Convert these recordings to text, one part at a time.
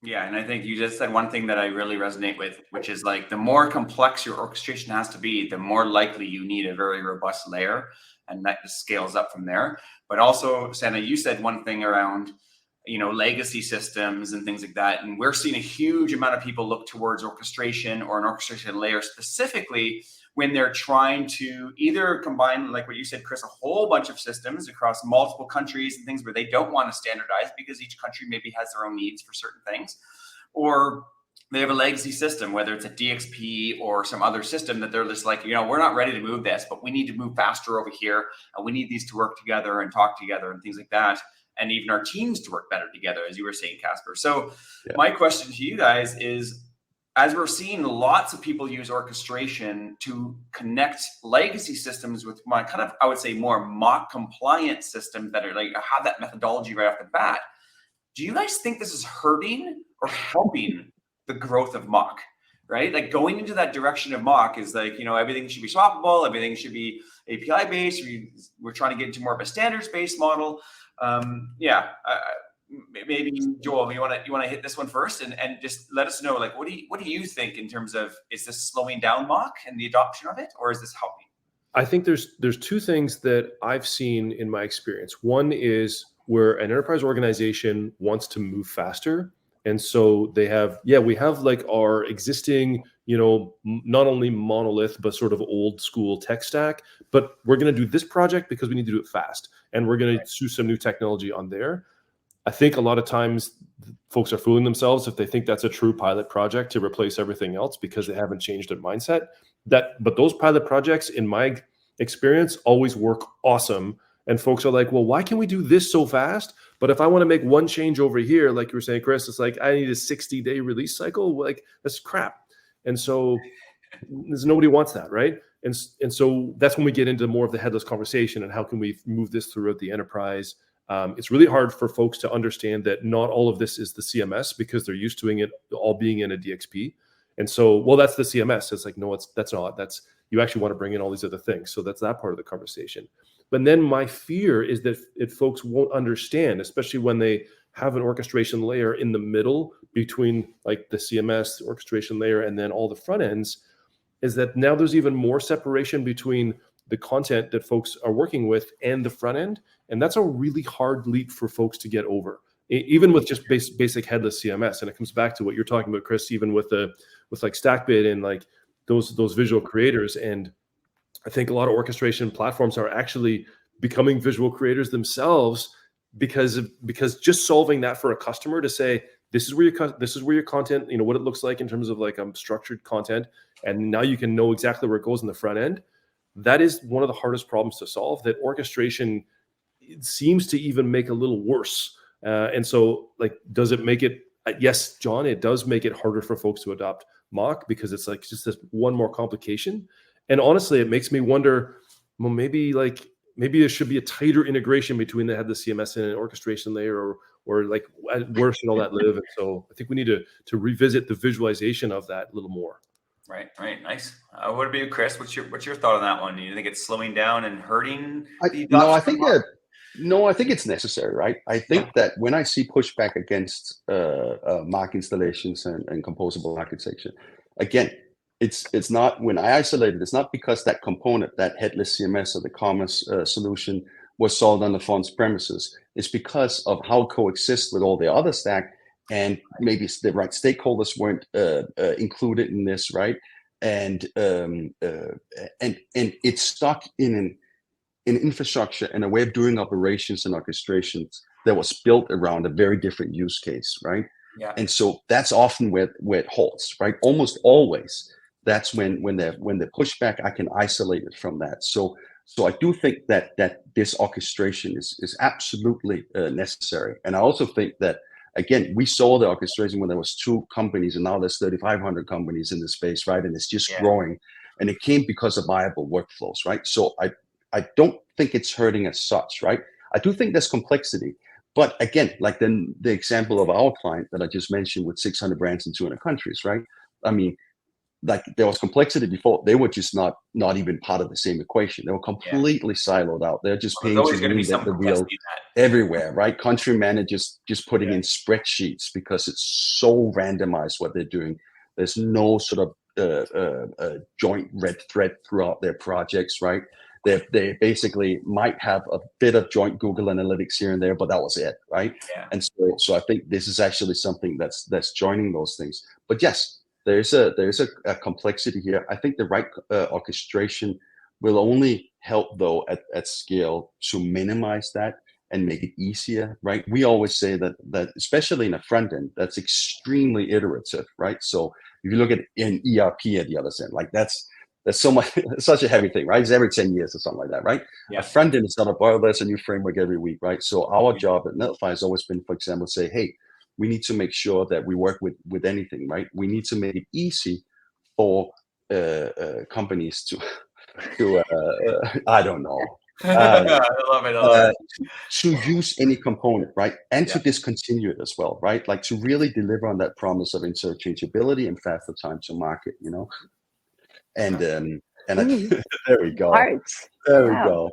Yeah, and I think you just said one thing that I really resonate with, which is like the more complex your orchestration has to be, the more likely you need a very robust layer, and that just scales up from there. But also, Santa, you said one thing around, legacy systems and things like that, and we're seeing a huge amount of people look towards orchestration or an orchestration layer specifically when they're trying to either combine, like what you said, Chris, a whole bunch of systems across multiple countries and things where they don't want to standardize because each country maybe has their own needs for certain things, or they have a legacy system, whether it's a DXP or some other system that they're just like, we're not ready to move this, but we need to move faster over here, and we need these to work together and talk together and things like that, and even our teams to work better together, as you were saying, Casper. So my question to you guys is, as we're seeing lots of people use orchestration to connect legacy systems with my kind of, I would say, more MACH-compliant systems that are like have that methodology right off the bat, do you guys think this is hurting or helping the growth of MACH? Right? Like going into that direction of MACH is like, everything should be swappable, everything should be API based. We're trying to get into more of a standards based model. Maybe Joel, you want to hit this one first and just let us know, like, what do you think in terms of, is this slowing down MACH and the adoption of it, or is this helping? I think there's two things that I've seen in my experience. One is where an enterprise organization wants to move faster. And so we have like our existing, not only monolith, but sort of old school tech stack, but we're going to do this project because we need to do it fast. And we're going to do some new technology on there. I think a lot of times folks are fooling themselves if they think that's a true pilot project to replace everything else because they haven't changed their mindset. But those pilot projects, in my experience, always work awesome. And folks are like, well, why can we do this so fast? But if I want to make one change over here, like you were saying, Chris, it's like, I need a 60-day release cycle. Like, that's crap. And so nobody wants that, right? And so that's when we get into more of the headless conversation and how can we move this throughout the enterprise. It's really hard for folks to understand that not all of this is the CMS because they're used to it all being in a DXP. And so, well, that's the CMS. It's like, no, that's not. You actually want to bring in all these other things. So that's that part of the conversation. But then my fear is that if folks won't understand, especially when they have an orchestration layer in the middle between like the CMS, the orchestration layer, and then all the front ends, is that now there's even more separation between the content that folks are working with and the front end. And that's a really hard leap for folks to get over, even with just basic headless CMS. And it comes back to what you're talking about, Chris, even with like StackBit and like those visual creators. And I think a lot of orchestration platforms are actually becoming visual creators themselves because just solving that for a customer to say, this is where your content, what it looks like in terms of like structured content. And now you can know exactly where it goes in the front end. That is one of the hardest problems to solve, that orchestration seems to even make a little worse. And so like, does it make it, yes, John, it does make it harder for folks to adopt MACH because it's like just this one more complication. And honestly, it makes me wonder, well, maybe there should be a tighter integration between the CMS and an orchestration layer, or like where should all that live? And so I think we need to revisit the visualization of that a little more. Right. Nice. What about you, Chris? What's your thought on that one? Do you think it's slowing down and hurting the adoption? No, I think it's necessary, right? I think that when I see pushback against MACH installations and composable architecture, again, it's not, when I isolate it, it's not because that component, that headless CMS or the commerce solution was solved on the fund's premises. It's because of how it coexists with all the other stack, and maybe the right stakeholders weren't included in this, right? And it's stuck in an infrastructure and a way of doing operations and orchestrations that was built around a very different use case, right? Yeah. And so that's often where it halts, right? Almost always, that's when the pushback, I can isolate it from that. So I do think that this orchestration is absolutely necessary. And I also think that, again, we saw the orchestration when there was 2 companies, and now there's 3,500 companies in the space, right? And it's just growing. And it came because of viable workflows, right? So I don't think it's hurting as such, right? I do think there's complexity. But again, like the example of our client that I just mentioned with 600 brands in 200 countries, right? I mean, like there was complexity before. They were just not even part of the same equation. They were completely siloed out. They're just paying to reinvent the wheel. everywhere, right? Country managers just putting in spreadsheets because it's so randomized what they're doing. There's no sort of joint red thread throughout their projects, right? They basically might have a bit of joint Google Analytics here and there, but that was it, right? Yeah. And so I think this is actually something that's joining those things. But yes, there's a complexity here. I think the right orchestration will only help though at scale to minimize that and make it easier, right? We always say that especially in a front end, that's extremely iterative, right? So if you look at an ERP at the other end, like that's so much, such a heavy thing, right? It's every 10 years or something like that, right? Yeah. A front end is not a boil, there's a new framework every week, right? So our job at Netlify has always been, for example, say, hey, we need to make sure that we work with anything, right? We need to make it easy for companies to I don't know. I love it. To use any component, right? And to discontinue it as well, right? Like to really deliver on that promise of interchangeability and faster time to market, you know? And there we go. Arts. There we go.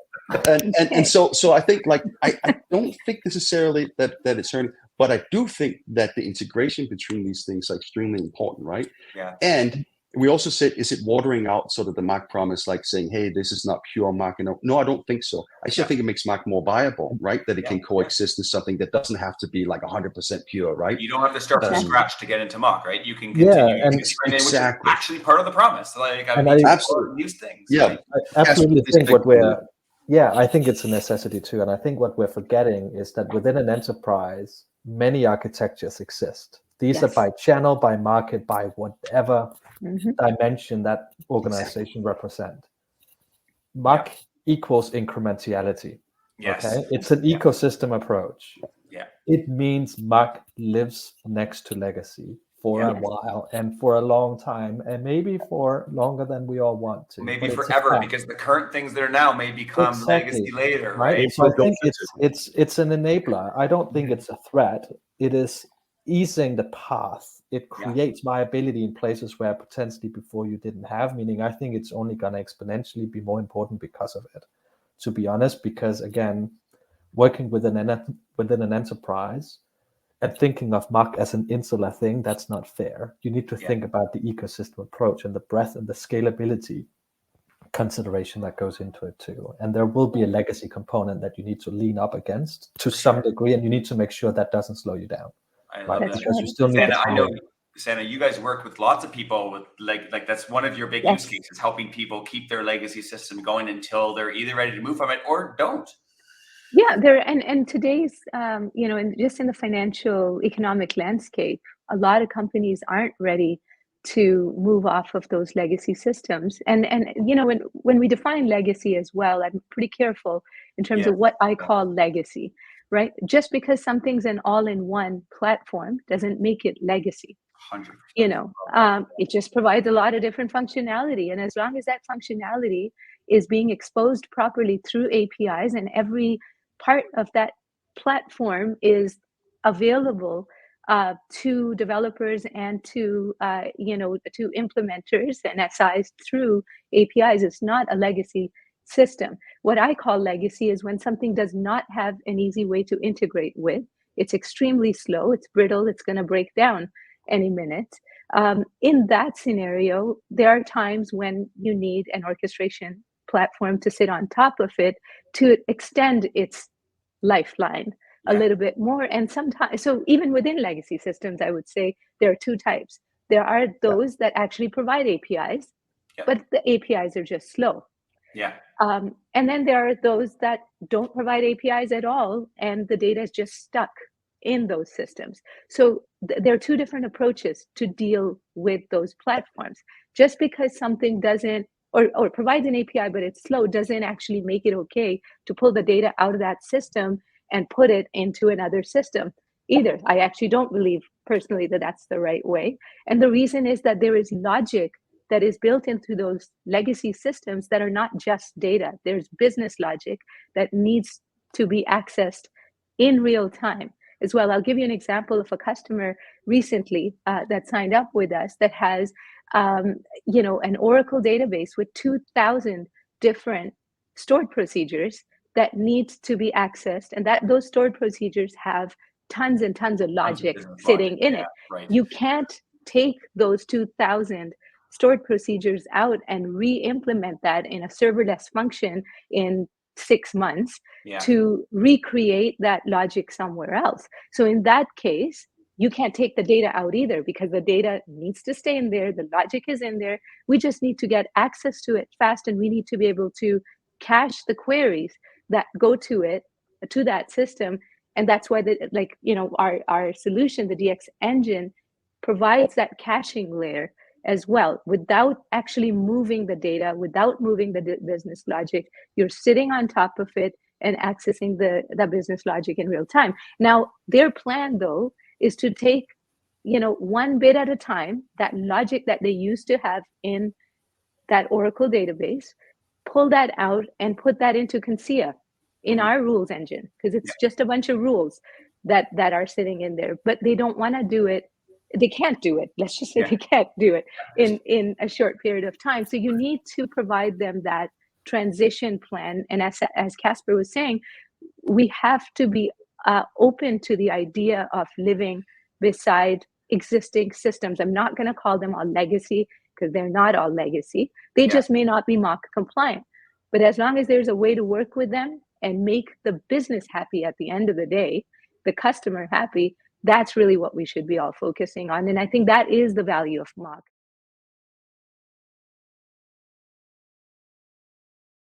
And so I think like I don't think necessarily that it's hurting, but I do think that the integration between these things are extremely important, right? Yeah. And we also said, is it watering out sort of the MACH promise, like saying, hey, this is not pure MACH? No, I don't think so. Actually, I think it makes MACH more viable, right? That it can coexist in something that doesn't have to be like 100% pure, right? You don't have to start from scratch to get into MACH, right? You can continue and which is actually part of the promise. Like, I mean, absolutely use things. Yeah, like, I absolutely think I think it's a necessity too. And I think what we're forgetting is that within an enterprise, many architectures exist. These are by channel, by market, by whatever dimension that organization represent. MACH equals incrementality. Yes. Okay, it's an ecosystem approach. Yeah. It means MACH lives next to legacy for a while and for a long time, and maybe for longer than we all want to. Maybe forever, because the current things that are now may become legacy later, right? So I think it's an enabler. I don't think it's a threat. It is easing the path. It creates viability in places where potentially before you didn't have, meaning I think it's only going to exponentially be more important because of it, to be honest, because again, working within an enterprise and thinking of MACH as an insular thing, that's not fair. You need to think about the ecosystem approach and the breadth and the scalability consideration that goes into it too. And there will be a legacy component that you need to lean up against to some degree, and you need to make sure that doesn't slow you down. I love that. Because you still need Santa, I know, Santa, you guys work with lots of people with like that's one of your big use cases, helping people keep their legacy system going until they're either ready to move from it or don't. Yeah, and today's and just in the financial economic landscape, a lot of companies aren't ready to move off of those legacy systems. And when we define legacy as well, I'm pretty careful in terms of what I call legacy, right? Just because something's an all-in-one platform doesn't make it legacy. 100%. It just provides a lot of different functionality, and as long as that functionality is being exposed properly through APIs, and every part of that platform is available to developers and to implementers and SIs through APIs, it's not a legacy system. What I call legacy is when something does not have an easy way to integrate with. It's extremely slow, it's brittle, it's going to break down any minute. In that scenario, there are times when you need an orchestration platform to sit on top of it to extend its lifeline a little bit more. And sometimes, so even within legacy systems, I would say there are two types. There are those that actually provide APIs, but the APIs are just slow. And then there are those that don't provide APIs at all, and the data is just stuck in those systems. So there are two different approaches to deal with those platforms. Just because something doesn't or provides an API, but it's slow, doesn't actually make it okay to pull the data out of that system and put it into another system either. I actually don't believe personally that that's the right way. And the reason is that there is logic that is built into those legacy systems that are not just data. There's business logic that needs to be accessed in real time as well. I'll give you an example of a customer recently that signed up with us that has an Oracle database with 2,000 different stored procedures that needs to be accessed, and that those stored procedures have tons and tons of Tons of logic business sitting logic, in yeah, it. right. You can't take those 2,000 stored procedures out and re-implement that in a serverless function in 6 months Yeah. to recreate that logic somewhere else. So in that case, you can't take the data out either, because the data needs to stay in there, the logic is in there. We just need to get access to it fast, and we need to be able to cache the queries that go to it, to that system. And that's why our solution, the DX engine, provides that caching layer as well, without actually moving the data, without moving the business logic. You're sitting on top of it and accessing the business logic in real time. Now, their plan, though, is to take, one bit at a time, that logic that they used to have in that Oracle database, pull that out and put that into Concia in our rules engine, because it's just a bunch of rules that are sitting in there. But they don't want to do it. They can't do it. Let's just say they can't do it in a short period of time. So you need to provide them that transition plan. And as Casper was saying, we have to be open to the idea of living beside existing systems. I'm not going to call them all legacy, because they're not all legacy. They just may not be MACH-compliant. But as long as there's a way to work with them and make the business happy at the end of the day, the customer happy, that's really what we should be all focusing on. And I think that is the value of MACH.